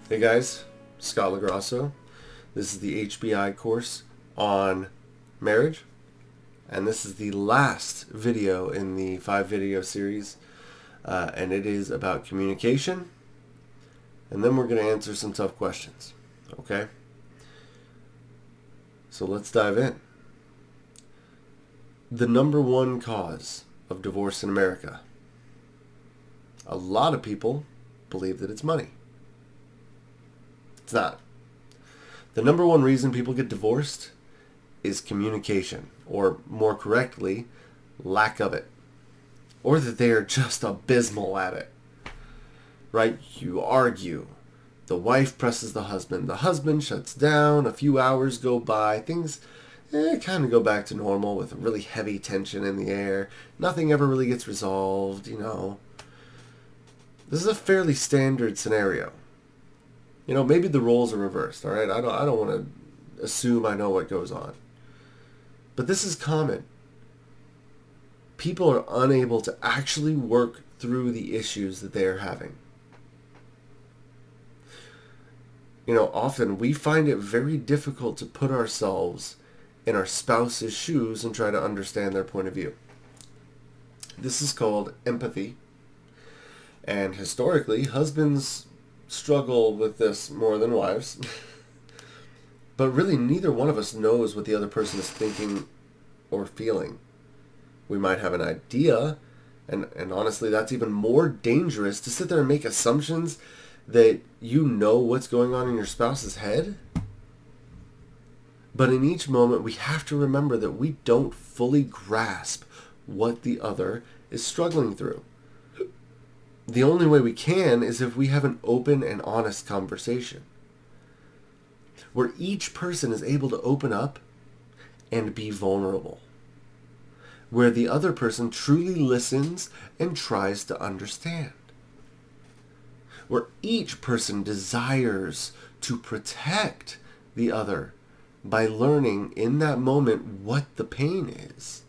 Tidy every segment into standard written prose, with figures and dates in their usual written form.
Hey guys, Scott Lagrasso. This is the HBI course on marriage, and this is the last video in the 5 video series, and it is about communication, and then we're going to answer some tough questions, okay? So let's dive in. The number one cause of divorce in America. A lot of people believe that it's money. It's not. The number one reason people get divorced is communication, or more correctly, lack of it. Or that they are just abysmal at it. Right? You argue. The wife presses the husband shuts down, a few hours go by, things kind of go back to normal with really heavy tension in the air. Nothing ever really gets resolved, This is a fairly standard scenario. Maybe the roles are reversed, all right? I don't want to assume I know what goes on. But this is common. People are unable to actually work through the issues that they are having. Often we find it very difficult to put ourselves in our spouse's shoes and try to understand their point of view. This is called empathy. And historically, husbands struggle with this more than wives. But really, neither one of us knows what the other person is thinking or feeling. We might have an idea, and honestly, that's even more dangerous, to sit there and make assumptions that you know what's going on in your spouse's head. But in each moment, we have to remember that we don't fully grasp what the other is struggling through. The only way we can is if we have an open and honest conversation where each person is able to open up and be vulnerable, where the other person truly listens and tries to understand, where each person desires to protect the other by learning in that moment what the pain is.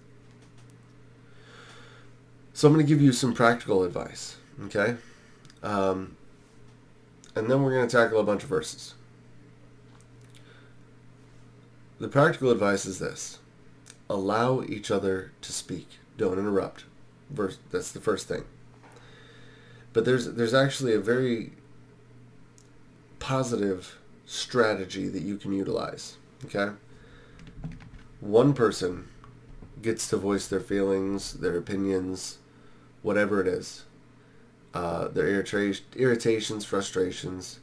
So I'm going to give you some practical advice. Okay? And then we're going to tackle a bunch of verses. The practical advice is this. Allow each other to speak. Don't interrupt. That's the first thing. But there's actually a very positive strategy that you can utilize. Okay? One person gets to voice their feelings, their opinions, whatever it is. Their irritations, frustrations.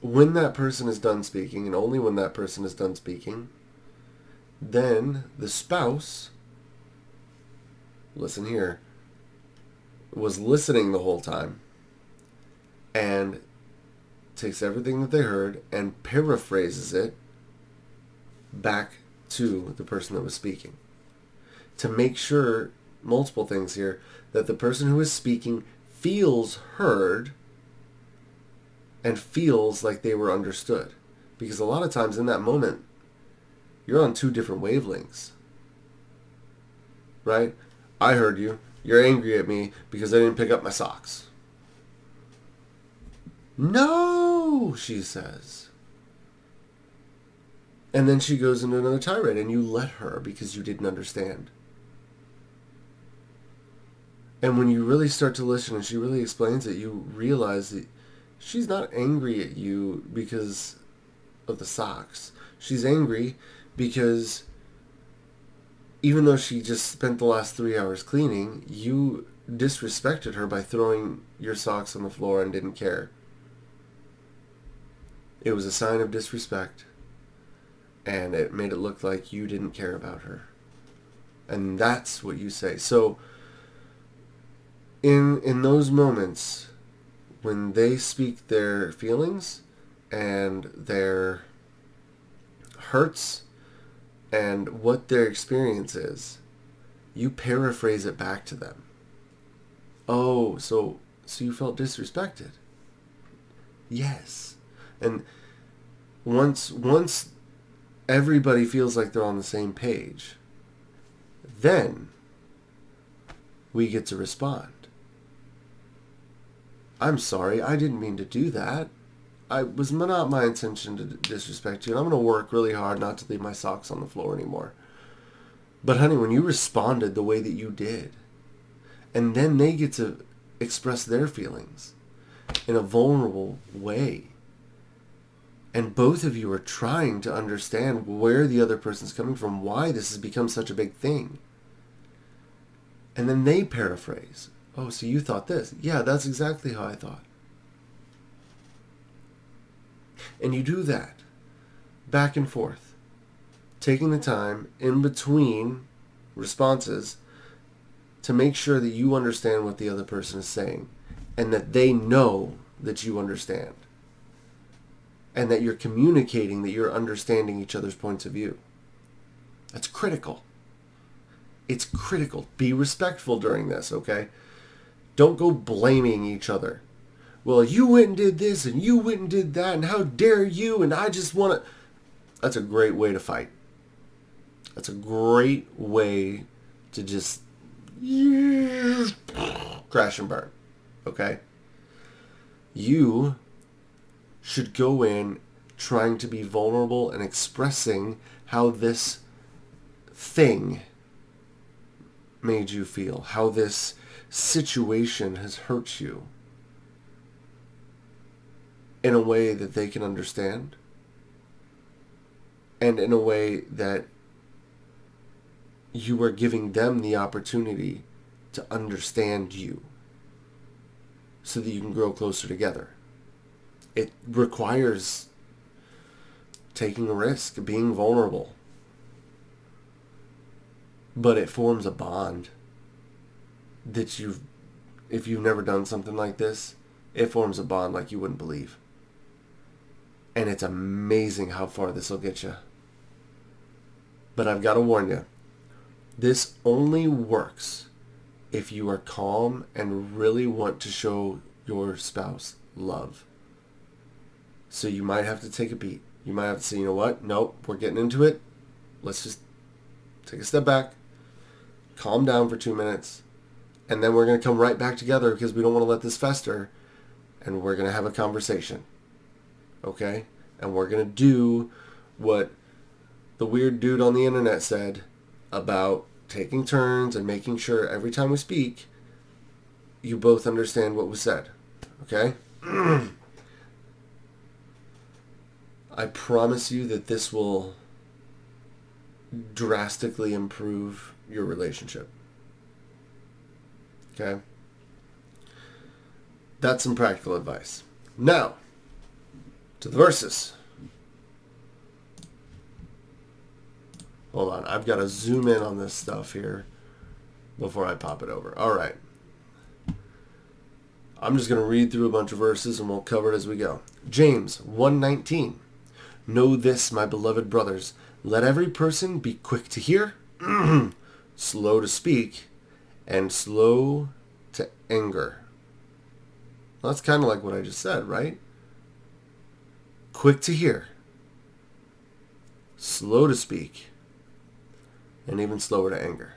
When that person is done speaking, and only when that person is done speaking, then the spouse, listen here, was listening the whole time and takes everything that they heard and paraphrases it back to the person that was speaking, to make sure, multiple things here, that the person who is speaking feels heard and feels like they were understood. Because a lot of times in that moment, you're on two different wavelengths. Right? I heard you. You're angry at me because I didn't pick up my socks. No, she says. And then she goes into another tirade, and you let her because you didn't understand. And when you really start to listen and she really explains it, you realize that she's not angry at you because of the socks. She's angry because even though she just spent the last 3 hours cleaning, you disrespected her by throwing your socks on the floor and didn't care. It was a sign of disrespect, and it made it look like you didn't care about her. And that's what you say. So in those moments when they speak their feelings and their hurts and what their experience is, you paraphrase it back to them. Oh, so you felt disrespected? Yes. And once everybody feels like they're on the same page, then we get to respond. I'm sorry, I didn't mean to do that. It was not my intention to disrespect you, and I'm going to work really hard not to leave my socks on the floor anymore. But honey, when you responded the way that you did, and then they get to express their feelings in a vulnerable way, and both of you are trying to understand where the other person's coming from, why this has become such a big thing. And then they paraphrase. Oh, so you thought this. Yeah, that's exactly how I thought. And you do that back and forth, taking the time in between responses to make sure that you understand what the other person is saying and that they know that you understand and that you're communicating, that you're understanding each other's points of view. That's critical. It's critical. Be respectful during this, okay? Don't go blaming each other. Well, you went and did this, and you went and did that, and how dare you, and I just want to... That's a great way to fight. That's a great way to just crash and burn, okay? You should go in trying to be vulnerable and expressing how this thing made you feel, how this situation has hurt you, in a way that they can understand, and in a way that you are giving them the opportunity to understand you so that you can grow closer together. It requires taking a risk, being vulnerable, but it forms a bond that if you've never done something like this, it forms a bond like you wouldn't believe. And it's amazing how far this will get you. But I've got to warn you, this only works if you are calm and really want to show your spouse love. So you might have to take a beat. You might have to say, you know what? Nope, we're getting into it. Let's just take a step back, calm down for 2 minutes, and then we're going to come right back together because we don't want to let this fester, and we're going to have a conversation. Okay? And we're going to do what the weird dude on the internet said about taking turns and making sure every time we speak, you both understand what was said. Okay? I promise you that this will drastically improve your relationship. Okay? That's some practical advice. Now, to the verses. Hold on, I've got to zoom in on this stuff here before I pop it over. All right. I'm just going to read through a bunch of verses and we'll cover it as we go. James 1:19. Know this, my beloved brothers. Let every person be quick to hear, slow to speak, and slow to anger. Well, that's kind of like what I just said, right? Quick to hear, slow to speak, and even slower to anger.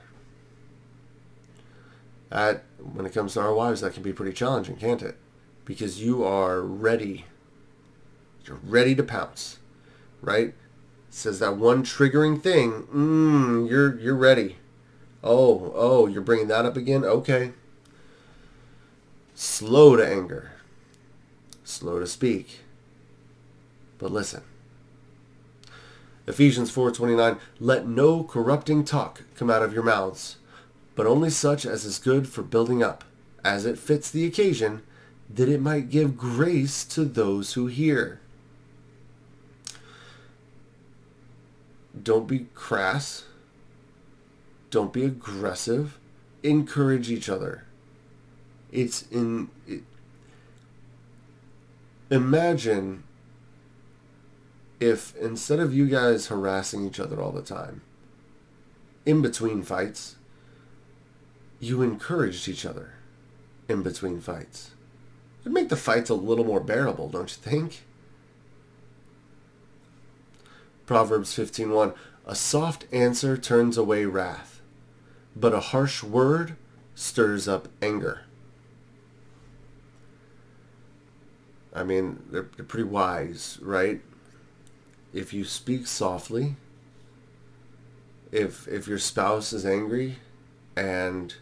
When it comes to our wives, that can be pretty challenging, can't it? Because you are ready. You're ready to pounce, right? It says that one triggering thing, you're ready. Oh, you're bringing that up again? Okay. Slow to anger. Slow to speak. But listen. Ephesians 4:29, let no corrupting talk come out of your mouths, but only such as is good for building up, as it fits the occasion, that it might give grace to those who hear. Don't be crass. Don't be aggressive. Encourage each other. Imagine if instead of you guys harassing each other all the time, in between fights, you encouraged each other in between fights. It'd make the fights a little more bearable, don't you think? Proverbs 15:1, a soft answer turns away wrath, but a harsh word stirs up anger. I mean, they're pretty wise, right? If you speak softly, if your spouse is angry and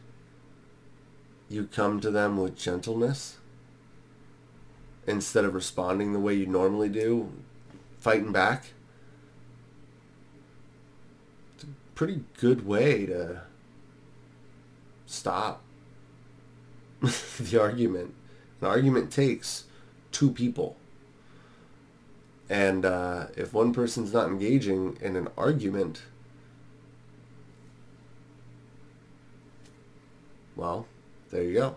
you come to them with gentleness instead of responding the way you normally do, fighting back, it's a pretty good way to stop the argument. An argument takes two people. And if one person's not engaging in an argument, well, there you go.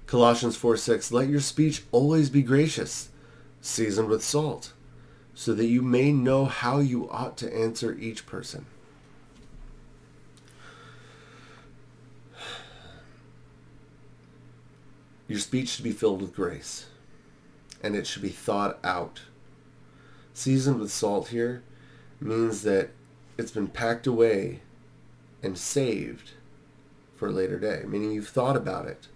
Colossians 4:6, let your speech always be gracious, seasoned with salt, so that you may know how you ought to answer each person. Your speech should be filled with grace, and it should be thought out. Seasoned with salt here means that it's been packed away and saved for a later day, meaning you've thought about it.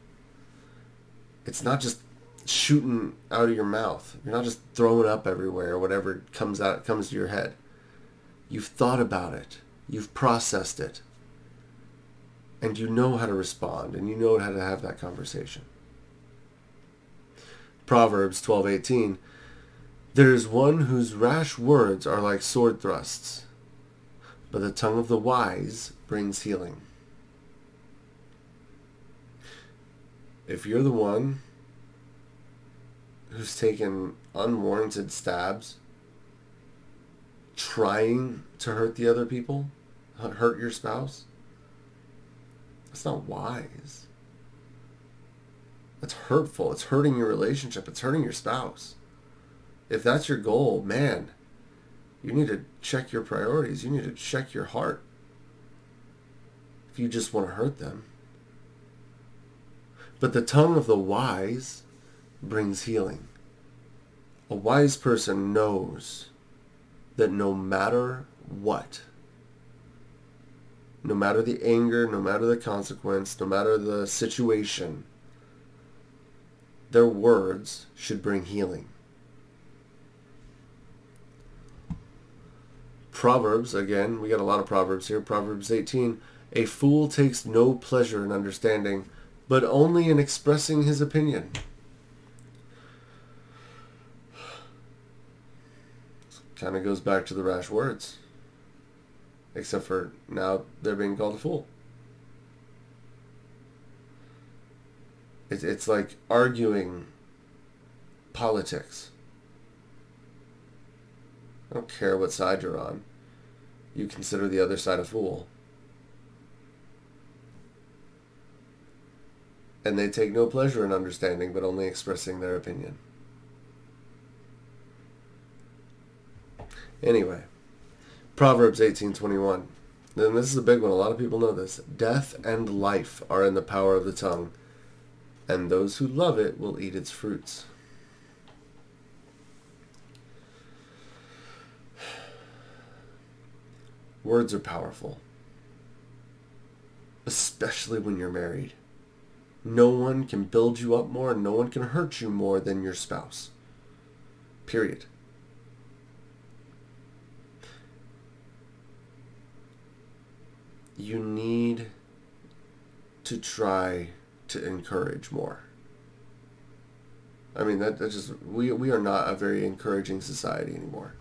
It's not just shooting out of your mouth. You're not just throwing up everywhere or whatever comes to your head. You've thought about it. You've processed it. And you know how to respond, and you know how to have that conversation. Proverbs 12:18, there is one whose rash words are like sword thrusts, but the tongue of the wise brings healing. If you're the one who's taken unwarranted stabs, trying to hurt the other people, hurt your spouse, that's not wise. That's hurtful. It's hurting your relationship. It's hurting your spouse. If that's your goal, man, you need to check your priorities. You need to check your heart. If you just want to hurt them. But the tongue of the wise brings healing. A wise person knows that no matter what, no matter the anger, no matter the consequence, no matter the situation, their words should bring healing. Proverbs, again, we got a lot of Proverbs here. Proverbs 18, a fool takes no pleasure in understanding, but only in expressing his opinion. Kind of goes back to the rash words. Except for now they're being called a fool. It's like arguing politics. I don't care what side you're on. You consider the other side a fool. And they take no pleasure in understanding, but only expressing their opinion. Anyway, Proverbs 18:21. Then this is a big one. A lot of people know this. Death and life are in the power of the tongue, and those who love it will eat its fruits. Words are powerful, especially when you're married. No one can build you up more, and no one can hurt you more than your spouse. Period. You need to try to encourage more. I mean, that just, we are not a very encouraging society anymore.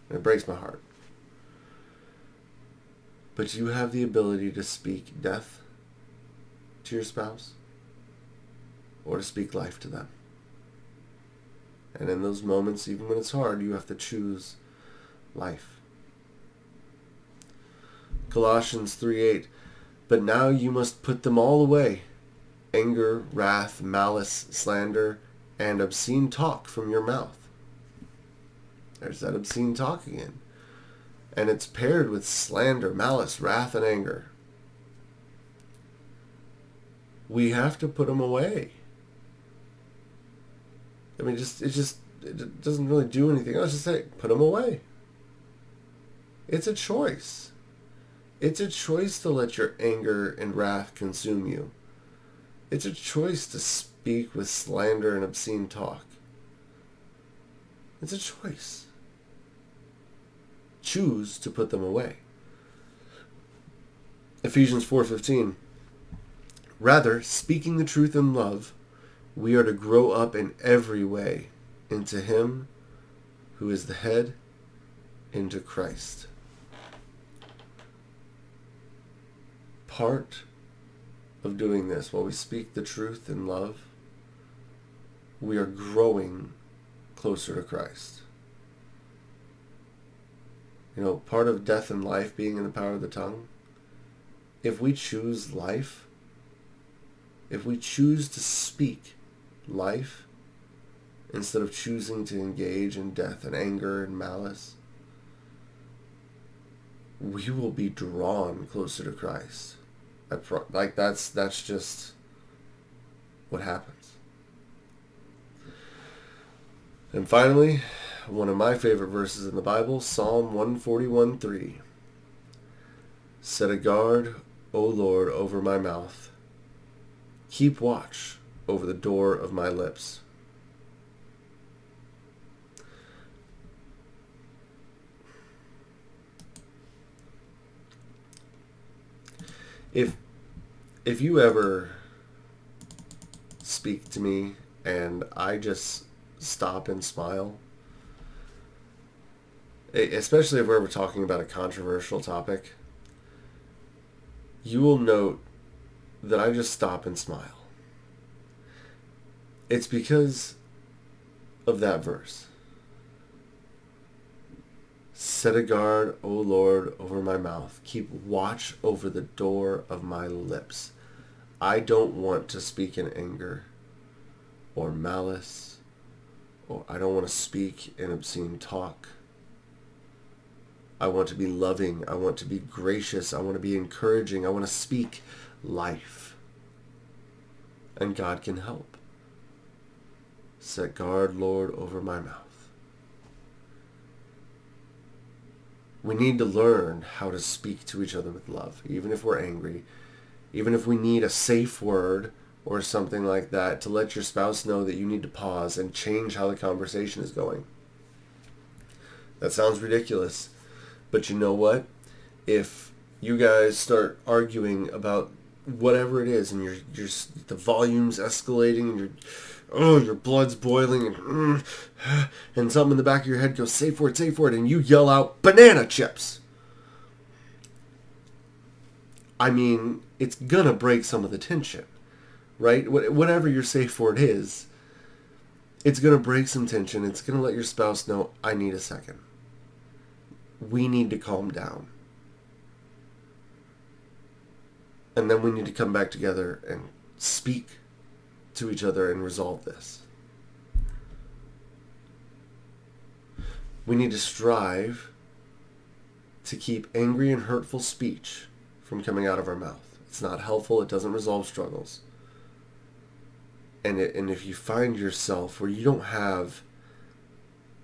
And it breaks my heart. But you have the ability to speak death to your spouse or to speak life to them. And in those moments, even when it's hard, you have to choose life. Colossians 3:8, but now you must put them all away, anger, wrath, malice, slander, and obscene talk from your mouth. There's that obscene talk again. And it's paired with slander, malice, wrath, and anger. We have to put them away. I mean, it doesn't really do anything else. Just say, put them away. It's a choice. It's a choice to let your anger and wrath consume you. It's a choice to speak with slander and obscene talk. It's a choice. Choose to put them away. Ephesians 4:15. Rather, speaking the truth in love, we are to grow up in every way into Him who is the head, into Christ. Part of doing this, while we speak the truth in love, we are growing closer to Christ. You know, part of death and life being in the power of the tongue, if we choose life, if we choose to speak life instead of choosing to engage in death and anger and malice, we will be drawn closer to Christ. That's just what happens. And finally, one of my favorite verses in the Bible, Psalm 141:3. Set a guard, O Lord, over my mouth. Keep watch over the door of my lips. If you ever speak to me and I just stop and smile, especially if we're ever talking about a controversial topic, you will note that I just stop and smile. It's because of that verse. Set a guard, O Lord, over my mouth. Keep watch over the door of my lips. I don't want to speak in anger or malice, or I don't want to speak in obscene talk. I want to be loving. I want to be gracious. I want to be encouraging. I want to speak life. And God can help. Set guard, Lord, over my mouth. We need to learn how to speak to each other with love, even if we're angry, even if we need a safe word or something like that to let your spouse know that you need to pause and change how the conversation is going. That sounds ridiculous, but you know what? If you guys start arguing about whatever it is and the volume's escalating and your blood's boiling and something in the back of your head goes, say for it, and you yell out, banana chips. I mean, it's gonna break some of the tension, right? Whatever your safe word is, it's gonna break some tension. It's gonna let your spouse know, I need a second. We need to calm down. And then we need to come back together and speak to each other and resolve this. We need to strive to keep angry and hurtful speech from coming out of our mouth. It's not helpful. It doesn't resolve struggles. And if you find yourself where you don't have,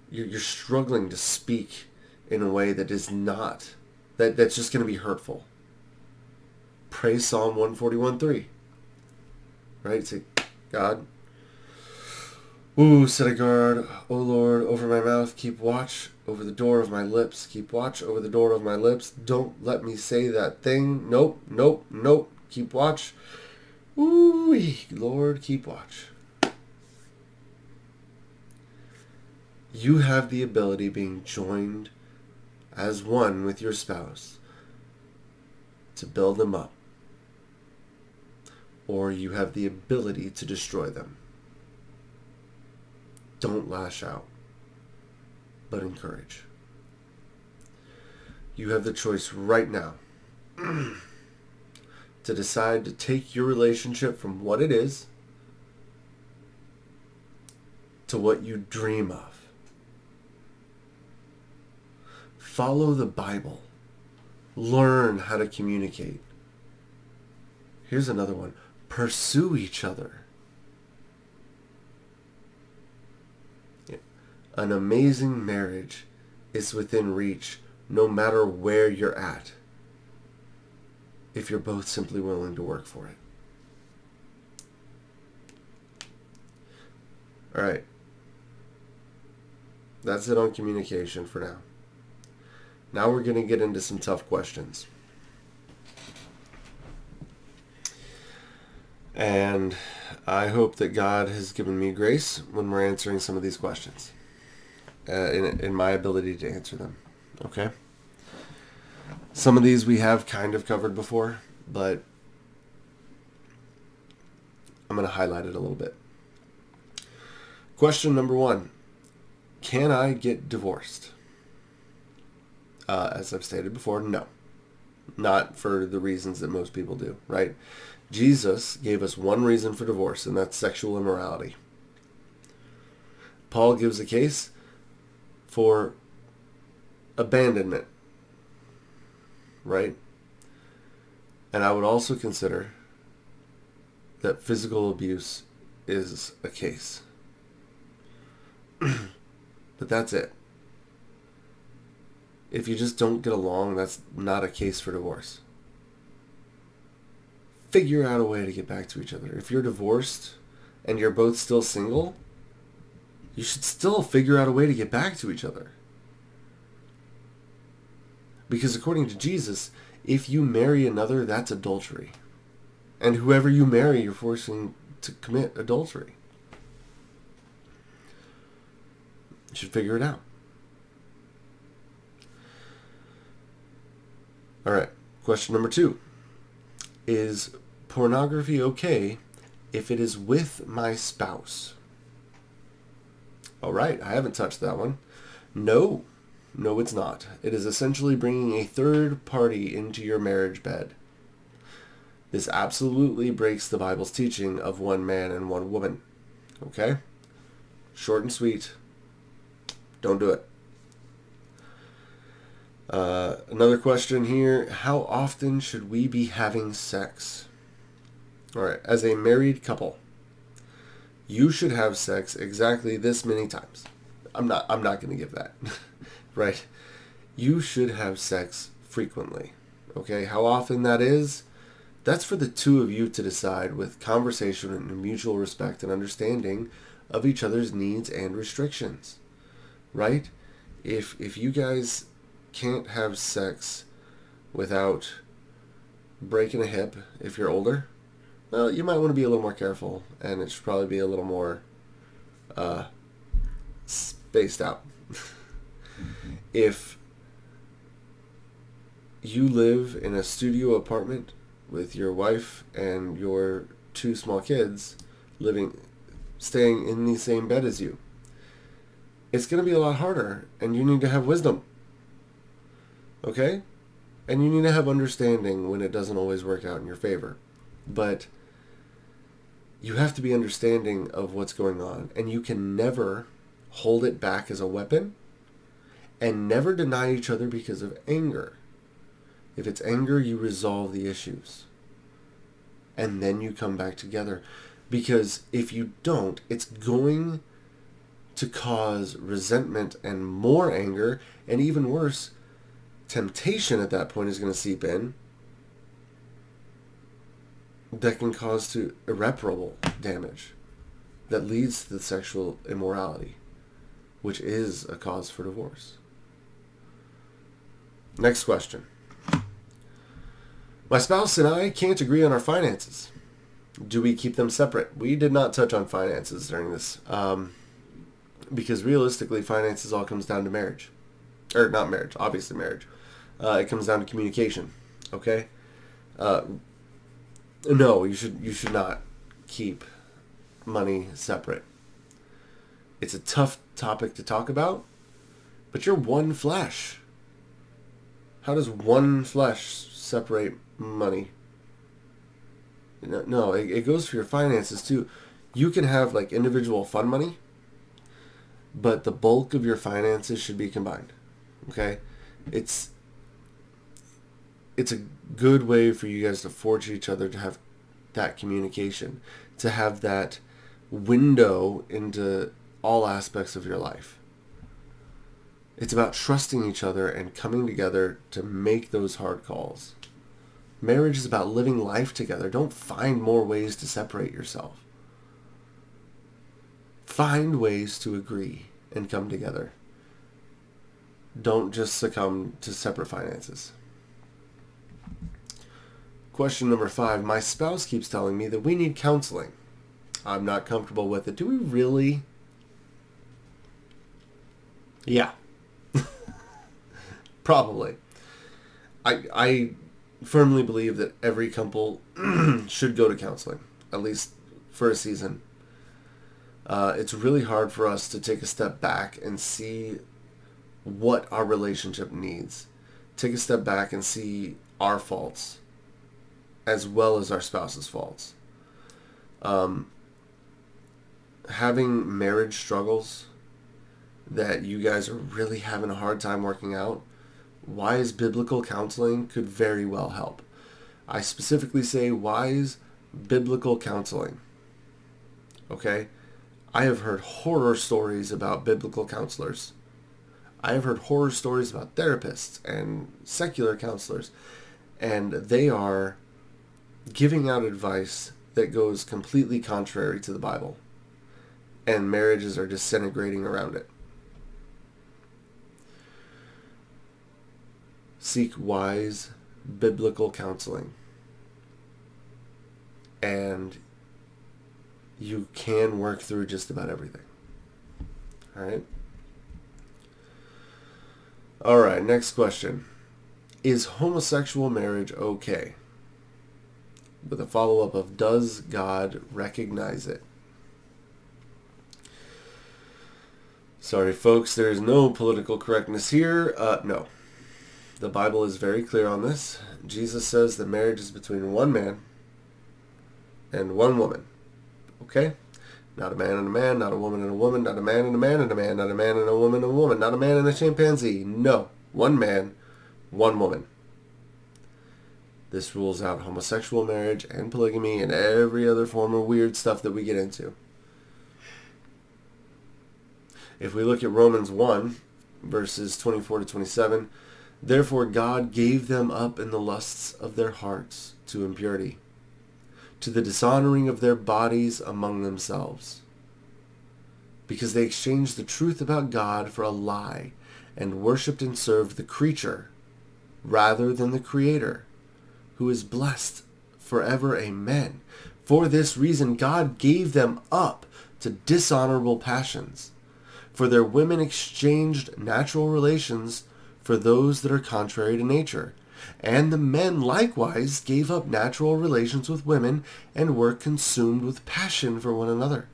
you're struggling to speak in a way that is not, that's just going to be hurtful, pray Psalm 141:3. Right? Say, God, set a guard, O Lord, over my mouth. Keep watch over the door of my lips. Keep watch over the door of my lips. Don't let me say that thing. Nope. Keep watch. Lord, keep watch. You have the ability, being joined as one with your spouse, to build them up. Or you have the ability to destroy them. Don't lash out, but encourage. You have the choice right now to decide to take your relationship from what it is to what you dream of. Follow the Bible. Learn how to communicate. Here's another one. Pursue each other. An amazing marriage is within reach no matter where you're at, if you're both simply willing to work for it. All right. That's it on communication for now. Now we're going to get into some tough questions. And I hope that God has given me grace when we're answering some of these questions. In my ability to answer them. Okay? Some of these we have kind of covered before, but I'm going to highlight it a little bit. Question number 1. Can I get divorced? As I've stated before, no. Not for the reasons that most people do, right? Jesus gave us one reason for divorce, and that's sexual immorality. Paul gives a case for abandonment, right? And I would also consider that physical abuse is a case. But that's it. If you just don't get along, that's not a case for divorce. Figure out a way to get back to each other. If you're divorced and you're both still single, you should still figure out a way to get back to each other. Because according to Jesus, if you marry another, that's adultery. And whoever you marry, you're forcing to commit adultery. You should figure it out. All right, question number 2. Is pornography okay if it is with my spouse? All right, I haven't touched that one. No, it's not. It is essentially bringing a third party into your marriage bed. This absolutely breaks the Bible's teaching of one man and one woman. Okay? Short and sweet. Don't do it. Another question here. How often should we be having sex? All right. As a married couple, you should have sex exactly this many times. I'm not going to give that. Right? You should have sex frequently. Okay? How often that is, that's for the two of you to decide with conversation and mutual respect and understanding of each other's needs and restrictions. Right? If you guys can't have sex without breaking a hip if you're older, well, you might want to be a little more careful, and it should probably be a little more spaced out. If you live in a studio apartment with your wife and your 2 small kids staying in the same bed as you, it's going to be a lot harder, and you need to have wisdom. Okay? And you need to have understanding when it doesn't always work out in your favor. But you have to be understanding of what's going on, and you can never hold it back as a weapon and never deny each other because of anger. If it's anger, you resolve the issues. And then you come back together. Because if you don't, it's going to cause resentment and more anger, and even worse, temptation at that point is going to seep in that can cause to irreparable damage that leads to the sexual immorality, which is a cause for divorce. Next question. My spouse and I can't agree on our finances. Do we keep them separate? We did not touch on finances during this, because realistically, finances all comes down to marriage. Or not marriage, obviously marriage. It comes down to communication. Okay? No, you should not keep money separate. It's a tough topic to talk about, but you're one flesh. How does one flesh separate money? No, it goes for your finances too. You can have like individual fund money, but the bulk of your finances should be combined. Okay? It's a good way for you guys to forge each other, to have that communication, to have that window into all aspects of your life. It's about trusting each other and coming together to make those hard calls. Marriage is about living life together. Don't find more ways to separate yourself. Find ways to agree and come together. Don't just succumb to separate finances. Question number 5. My spouse keeps telling me that we need counseling. I'm not comfortable with it. Do we really? Yeah. Probably. I firmly believe that every couple should go to counseling, at least for a season. It's really hard for us to take a step back and see what our relationship needs. Take a step back and see our faults as well as our spouse's faults. Having marriage struggles that you guys are really having a hard time working out, wise biblical counseling could very well help. I specifically say wise biblical counseling. Okay? I have heard horror stories about biblical counselors. I have heard horror stories about therapists and secular counselors, and they are giving out advice that goes completely contrary to the Bible, and marriages are disintegrating around it. Seek wise biblical counseling, and you can work through just about everything. All right, next question. Is homosexual marriage okay? With a follow-up of, does God recognize it? Sorry, folks, there is no political correctness here. No. The Bible is very clear on this. Jesus says that marriage is between one man and one woman. Okay? Not a man and a man, not a woman and a woman, not a man and a man and a man, not a man and a woman and a woman, not a man and a chimpanzee. No. One man, one woman. This rules out homosexual marriage and polygamy and every other form of weird stuff that we get into. If we look at Romans 1, verses 24 to 27, therefore God gave them up in the lusts of their hearts to impurity, to the dishonoring of their bodies among themselves, because they exchanged the truth about God for a lie and worshipped and served the creature rather than the Creator, who is blessed forever. Amen. For this reason God gave them up to dishonorable passions, for their women exchanged natural relations for those that are contrary to nature. And the men likewise gave up natural relations with women and were consumed with passion for one another,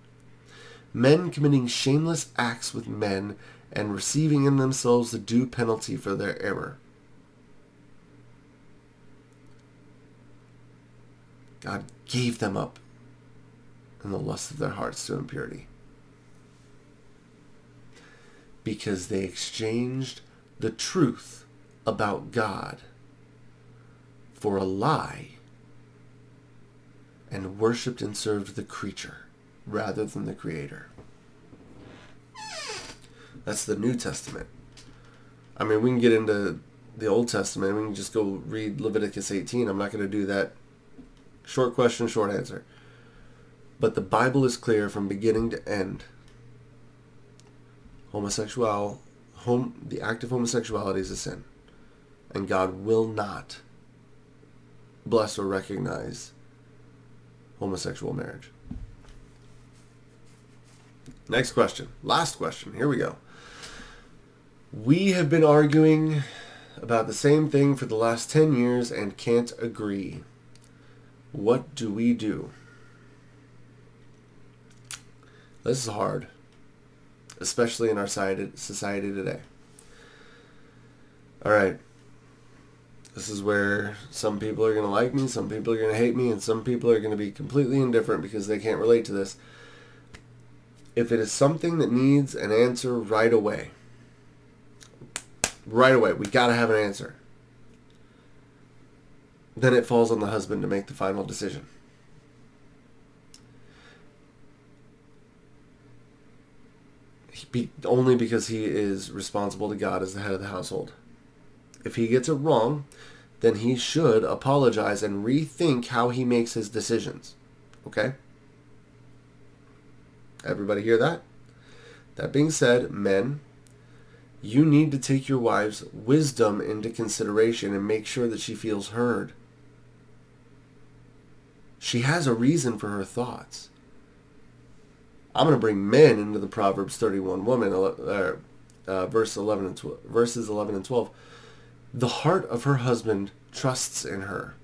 men committing shameless acts with men and receiving in themselves the due penalty for their error. God gave them up in the lust of their hearts to impurity, because they exchanged the truth about God for a lie and worshipped and served the creature rather than the Creator. That's the New Testament. I mean, we can get into the Old Testament. We can just go read Leviticus 18. I'm not going to do that. Short question, short answer. But the Bible is clear from beginning to end. The act of homosexuality is a sin. And God will not bless or recognize homosexual marriage. Next question. Last question. Here we go. We have been arguing about the same thing for the last 10 years and can't agree. What do we do? This is hard, especially in our society today. All right. This is where some people are going to like me, some people are going to hate me, and some people are going to be completely indifferent because they can't relate to this. If it is something that needs an answer right away, we got to have an answer. Then it falls on the husband to make the final decision. Only because he is responsible to God as the head of the household. If he gets it wrong, then he should apologize and rethink how he makes his decisions. Okay? Everybody hear that? That being said, men, you need to take your wife's wisdom into consideration and make sure that she feels heard. She has a reason for her thoughts. I'm going to bring men into the Proverbs 31 woman, verses 11 and 12. The heart of her husband trusts in her,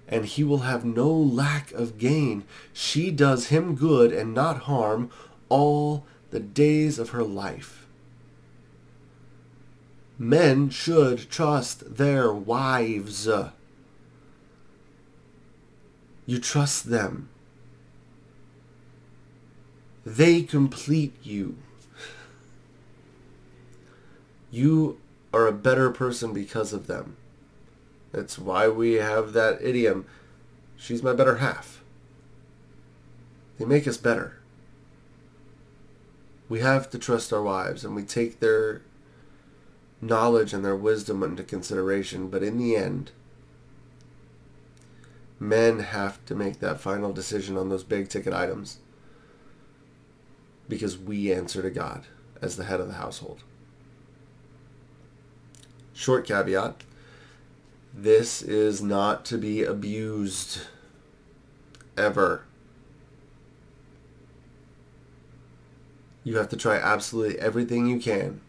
and he will have no lack of gain. She does him good and not harm all the days of her life. Men should trust their wives. You trust them. They complete you. You are a better person because of them. That's why we have that idiom, she's my better half. They make us better. We have to trust our wives, and we take their knowledge and their wisdom into consideration, but in the end, men have to make that final decision on those big ticket items because we answer to God as the head of the household. Short caveat, this is not to be abused ever. You have to try absolutely everything you can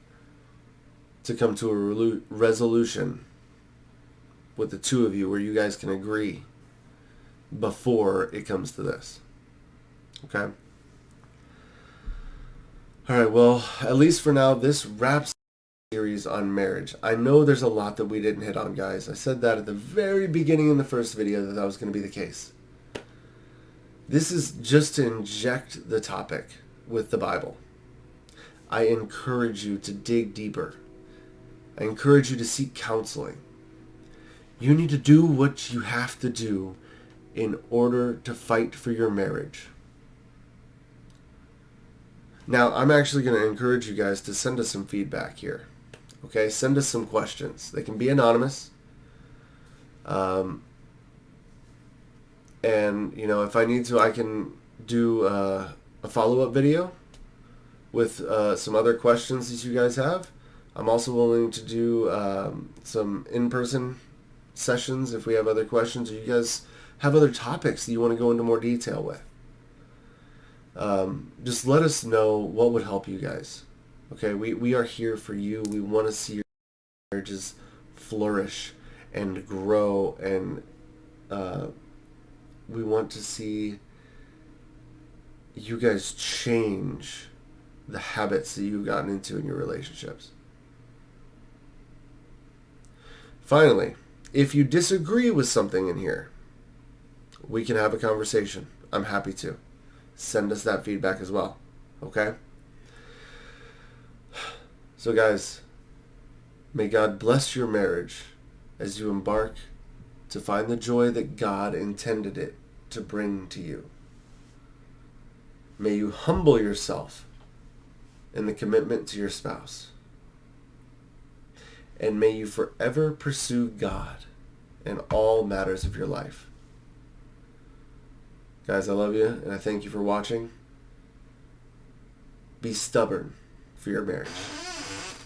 to come to a resolution with the two of you where you guys can agree before it comes to this. Okay? Alright, well, at least for now, this wraps the series on marriage. I know there's a lot that we didn't hit on, guys. I said that at the very beginning in the first video that was going to be the case. This is just to inject the topic with the Bible. I encourage you to dig deeper. I encourage you to seek counseling. You need to do what you have to do in order to fight for your marriage. Now, I'm actually going to encourage you guys to send us some feedback here. Okay, send us some questions. They can be anonymous. And, you know, if I need to, I can do a follow-up video with some other questions that you guys have. I'm also willing to do some in-person sessions if we have other questions or you guys have other topics that you want to go into more detail with. Just let us know what would help you guys. Okay, we are here for you. We want to see your marriages flourish and grow, and we want to see you guys change the habits that you've gotten into in your relationships. Finally, if you disagree with something in here, we can have a conversation. I'm happy to. Send us that feedback as well. Okay? So guys, may God bless your marriage as you embark to find the joy that God intended it to bring to you. May you humble yourself in the commitment to your spouse. And may you forever pursue God in all matters of your life. Guys, I love you, and I thank you for watching. Be stubborn for your marriage.